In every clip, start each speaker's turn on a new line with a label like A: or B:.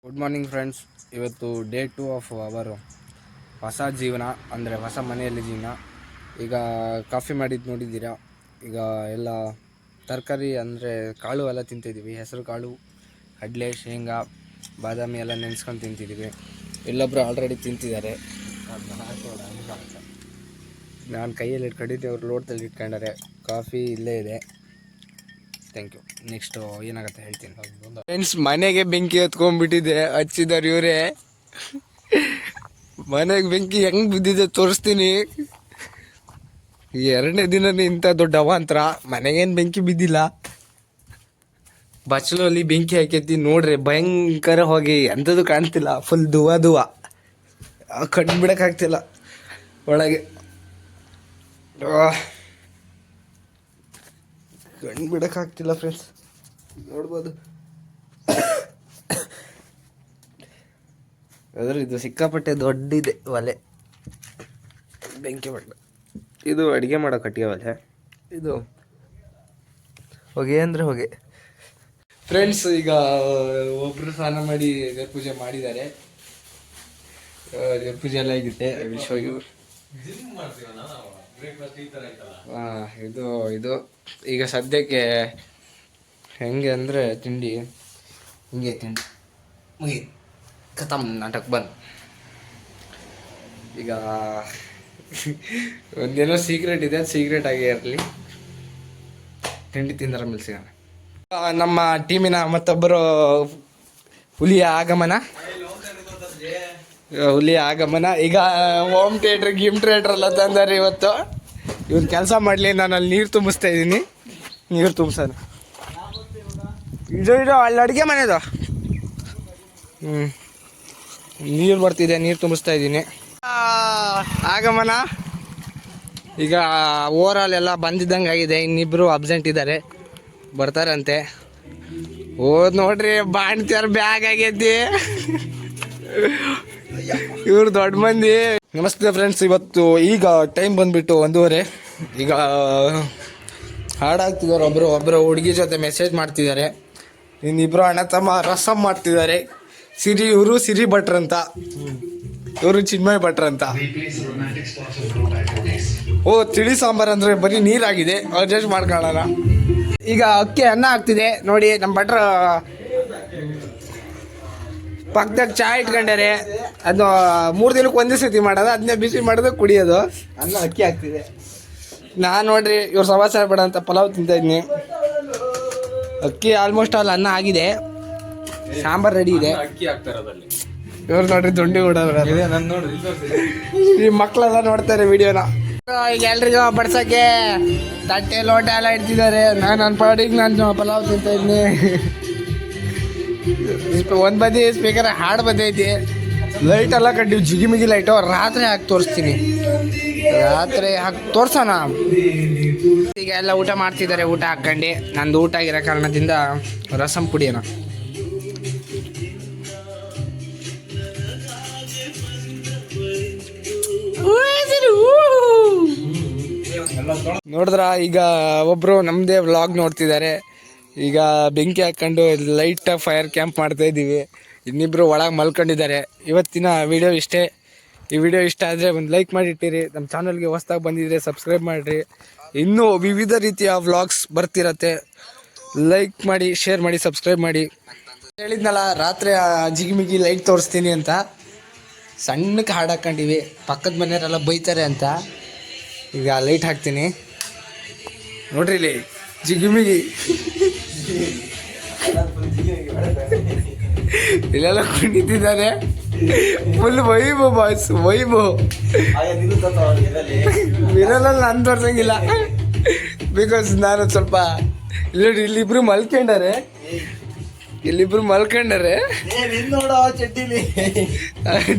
A: Good morning friends. ಇವತ್ತು day 2 of ಅವರು ಹೊಸ ಜೀವನ, ಅಂದರೆ ಹೊಸ ಮನೆಯಲ್ಲಿ ಜೀವನ. ಈಗ ಕಾಫಿ ಮಾಡಿದ್ದು ನೋಡಿದ್ದೀರಾ. ಈಗ ಎಲ್ಲ ತರಕಾರಿ ಅಂದರೆ ಕಾಳು ಎಲ್ಲ ತಿಂತಿದ್ದೀವಿ. ಹೆಸರು ಕಾಳು, ಕಡಲೆ, ಶೇಂಗಾ, ಬಾದಾಮಿ ಎಲ್ಲ ನೆನೆಸ್ಕೊಂಡು ತಿಂತಿದ್ದೀವಿ. ಎಲ್ಲೊಬ್ಬರು ಆಲ್ರೆಡಿ ತಿಂತಿದ್ದಾರೆ. ನಾನು ಕೈಯಲ್ಲಿ ಇಟ್ಕೊಂಡಿದ್ದೆ, ಅವ್ರು ಲೋಟದಲ್ಲಿ ಇಟ್ಕೊಂಡಾರೆ. ಕಾಫಿ ಇಲ್ಲೇ ಇದೆ. Thank you. ನೆಕ್ಸ್ಟು ಏನಾಗುತ್ತೆ ಹೇಳ್ತೀನಿ ಫ್ರೆಂಡ್ಸ್. ಮನೆಗೆ ಬೆಂಕಿ ಹತ್ಕೊಂಡ್ಬಿಟ್ಟಿದೆ, ಹಚ್ಚಿದಾರೆ ಇವರೇ. ಮನೆಗೆ ಬೆಂಕಿ ಹೆಂಗೆ ಬಿದ್ದಿದೆ ತೋರಿಸ್ತೀನಿ. ಎರಡನೇ ದಿನನೇ ಇಂಥ ದೊಡ್ಡ ಅವಾಂತರ. ಮನೆಗೇನು ಬೆಂಕಿ ಬಿದ್ದಿಲ್ಲ, ಬಚ್ಚಲಲ್ಲಿ ಬೆಂಕಿ ಹಾಕೈತಿ ನೋಡ್ರಿ. ಭಯಂಕರ ಹೋಗಿ ಅಂಥದ್ದು ಕಾಣ್ತಿಲ್ಲ. ಫುಲ್ ದುವ ಕಣ್ಣು ಬಿಡೋಕ್ಕಾಗ್ತಿಲ್ಲ ಒಳಗೆ. ಕಣ್ಣು ಬಿಡೋಕ್ಕಾಗ್ತಿಲ್ಲ ಫ್ರೆಂಡ್ಸ್, ನೋಡ್ಬೋದು. ಅದ್ರ ಇದು ಸಿಕ್ಕಾಪಟ್ಟೆ ದೊಡ್ಡಿದೆ ಒಲೆ, ಬೆಂಕಿ ಬಣ್ಣ. ಇದು ಅಡುಗೆ ಮಾಡೋ ಕಟ್ಟಿಗೆ ಒಲೆ. ಇದು ಹೊಗೆ ಅಂದರೆ ಹೊಗೆ ಫ್ರೆಂಡ್ಸ್. ಈಗ ಒಬ್ಬರು ಸ್ನಾನ ಮಾಡಿ ದೇವ್ರ ಪೂಜೆ ಮಾಡಿದ್ದಾರೆ. ದೇವ್ರ ಪೂಜೆ ಎಲ್ಲ ಆಗಿದೆ. ವಿಶ್ವಯು ಇದು ಈಗ ಸದ್ಯಕ್ಕೆ ಹೆಂಗೆ ಅಂದರೆ ತಿಂಡಿ ಹಿಂಗೆ ತಿಂಡಿ ಮುಗಿ ಖತಮ್ ನಾಟಕ ಬಂದು. ಈಗ ಒಂದೇನೋ ಸೀಕ್ರೆಟ್ ಇದೆ, ಸೀಕ್ರೆಟ್ ಆಗೇ ಇರಲಿ. ತಿಂಡಿ ತಿಂದರ ಮೇಲೆ ಸಿಗೋಣ. ನಮ್ಮ ಟೀಮಿನ ಮತ್ತೊಬ್ಬರು ಹುಲಿಯ ಆಗಮನ. ಈಗ ಹೋಮ್ ಥಿಯೇಟ್ರ್ ಗಿಮ್ ಥಿಯೇಟ್ರ್ ಎಲ್ಲ ತಂದಾರೆ ಇವತ್ತು. ಇವ್ರು ಕೆಲಸ ಮಾಡಲಿ, ನಾನು ಅಲ್ಲಿ ನೀರು ತುಂಬಿಸ್ತಾ ಇದ್ದೀನಿ. ನೀರು ತುಂಬಿಸೋದು ಇದು ಅಲ್ಲಿ ಅಡುಗೆ ಮನೆದು. ನೀರು ಬರ್ತಿದೆ, ನೀರು ತುಂಬಿಸ್ತಾ ಇದ್ದೀನಿ. ಆಗಮನ ಈಗ ಓವರಾಲ್ ಎಲ್ಲ ಬಂದಿದ್ದಂಗೆ ಆಗಿದೆ. ಇನ್ನಿಬ್ಬರು ಅಬ್ಸೆಂಟ್ ಇದ್ದಾರೆ, ಬರ್ತಾರಂತೆ. ಓದ್ ನೋಡ್ರಿ, ಬಾಣ್ತಿಯಾರ ಬ್ಯಾಗ್ ಆಗೈತಿ. ಇವ್ರು ದೊಡ್ಡ ಮಂದಿ. ನಮಸ್ತೆ ಫ್ರೆಂಡ್ಸ್. ಇವತ್ತು ಈಗ ಟೈಮ್ ಬಂದುಬಿಟ್ಟು 1:30. ಈಗ ಹಾಡಾಗ್ತಿದ್ದಾರೆ. ಒಬ್ಬರು ಹುಡುಗಿ ಜೊತೆ ಮೆಸೇಜ್ ಮಾಡ್ತಿದ್ದಾರೆ. ಇನ್ನಿಬ್ಬರು ಅಣ್ಣ ತಮ್ಮ ರಸಮ್ ಮಾಡ್ತಿದ್ದಾರೆ. ಇವರು ಸಿರಿ ಭಟ್ರ್ ಅಂತ, ಇವರು ಚಿನ್ಮಯ್ ಭಟ್ರ್ ಅಂತ. ತಿಳಿ ಸಾಂಬಾರು ಅಂದರೆ ಬರೀ ನೀರಾಗಿದೆ, ಅಡ್ಜಸ್ಟ್ ಮಾಡ್ಕೊಳ್ಳೋಣ. ಈಗ ಅಕ್ಕಿ ಅನ್ನ ಆಗ್ತಿದೆ ನೋಡಿ. ನಮ್ಮ ಭಟ್ರ ಪಕ್ಕದಾಗ ಚಹಾ ಇಟ್ಕೊಂಡಾರೆ. ಅದು 3 ದಿನಕ್ಕೆ ಒಂದೇ ಸತಿ ಮಾಡೋದು, ಅದನ್ನೇ ಬಿಸಿ ಮಾಡೋದು, ಕುಡಿಯೋದು. ಅನ್ನ ಅಕ್ಕಿ ಆಗ್ತಿದೆ. ನಾನು ನೋಡ್ರಿ ಇವ್ರು ಸವಾಸ ಬೇಡ ಅಂತ ಪಲಾವ್ ತಿಂತಾಯಿದ್ದೀನಿ. ಅಕ್ಕಿ ಆಲ್ಮೋಸ್ಟ್ ಆಲ್ ಅನ್ನ ಆಗಿದೆ, ಸಾಂಬಾರು ರೆಡಿ ಇದೆ. ಇವ್ರು ನೋಡ್ರಿ ದುಂಡಿ ಕೂಡ ಈ ಮಕ್ಕಳೆಲ್ಲ ನೋಡ್ತಾರೆ ವಿಡಿಯೋನ. ಈಗ ಎಲ್ರಿಗೂ ಬಡ್ಸೋಕ್ಕೆ ತಟ್ಟೆ ಲೋಟ ಎಲ್ಲ ಇಡ್ತಿದ್ದಾರೆ. ನನ್ನ ಪಾಡಿಗೆ ನಾನು ಪಲಾವ್ ತಿಂತಾಯಿದ್ದೀನಿ. ಒಂದು ಬದಿ ಸ್ಪೀಕರ್ ಹಾಡು ಬಂದೈತಿ. ಲೈಟ್ ಎಲ್ಲ ಕಟ್ಟಿವಿ, ಜಿಗಿಮಿಗಿ ಲೈಟು. ರಾತ್ರಿ ಹಾಕಿ ತೋರಿಸ್ತೀನಿ, ರಾತ್ರಿ ಹಾಕಿ ತೋರ್ಸೋಣ. ಈಗ ಎಲ್ಲ ಊಟ ಮಾಡ್ತಿದ್ದಾರೆ. ಊಟ ಹಾಕ್ಕೊಂಡು ನಂದು ಊಟ ಆಗಿರೋ ಕಾರಣದಿಂದ ರಸಂ ಪುಡಿಯೋಣ. ನೋಡಿದ್ರ ಈಗ ಒಬ್ಬರು ನಮ್ಮದೇ ವ್ಲಾಗ್ ನೋಡ್ತಿದ್ದಾರೆ. ಈಗ ಬೆಂಕಿ ಹಾಕ್ಕೊಂಡು ಲೈಟ್ ಫೈರ್ ಕ್ಯಾಂಪ್ ಮಾಡ್ತಾ ಇದ್ದೀವಿ. ಇನ್ನಿಬ್ಬರು ಒಳಗೆ ಮಲ್ಕೊಂಡಿದ್ದಾರೆ. ಇವತ್ತಿನ ವಿಡಿಯೋ ಇಷ್ಟೇ. ಈ ವಿಡಿಯೋ ಇಷ್ಟ ಆದರೆ ಒಂದು ಲೈಕ್ ಮಾಡಿಟ್ಟಿರಿ. ನಮ್ಮ ಚಾನಲ್ಗೆ ಹೊಸ್ದಾಗಿ ಬಂದಿದ್ರೆ ಸಬ್ಸ್ಕ್ರೈಬ್ ಮಾಡಿರಿ. ಇನ್ನೂ ವಿವಿಧ ರೀತಿಯ ವ್ಲಾಗ್ಸ್ ಬರ್ತಿರತ್ತೆ. ಲೈಕ್ ಮಾಡಿ, ಶೇರ್ ಮಾಡಿ, ಸಬ್ಸ್ಕ್ರೈಬ್ ಮಾಡಿ. ಹೇಳಿದ್ನಲ್ಲ ರಾತ್ರಿ ಜಿಗಿಮಿಗಿ ಲೈಟ್ ತೋರಿಸ್ತೀನಿ ಅಂತ. ಸಣ್ಣಕ್ಕೆ ಹಾಡು ಹಾಕ್ಕೊಂಡಿವಿ, ಪಕ್ಕದ ಮನೆಯವರೆಲ್ಲ ಬೈತಾರೆ ಅಂತ. ಈಗ ಲೈಟ್ ಹಾಕ್ತೀನಿ ನೋಡ್ರಿ. ಇಲ್ಲಿ ಜಿಗಿಮಿಗಿ ಇಲ್ಲೆಲ್ಲ ಕುಣಿತಿದ್ದಾರೆ. Full vibe boys, vibe. ವಿರಲಲ್ಲಿ ನಾನು ತೋರ್ಸಂಗಿಲ್ಲ, ಬಿಕಾಸ್ ನಾನು ಸ್ವಲ್ಪ ಇಲ್ಲಿಬ್ರು ಮಲ್ಕೊಂಡಾರೆ.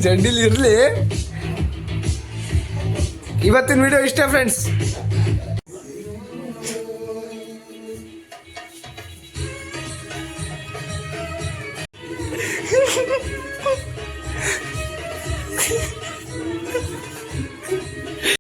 A: ಚಡ್ಡಿಲಿ ಇರಲಿ. ಇವತ್ತಿನ ವಿಡಿಯೋ ಇಷ್ಟ ಫ್ರೆಂಡ್ಸ್.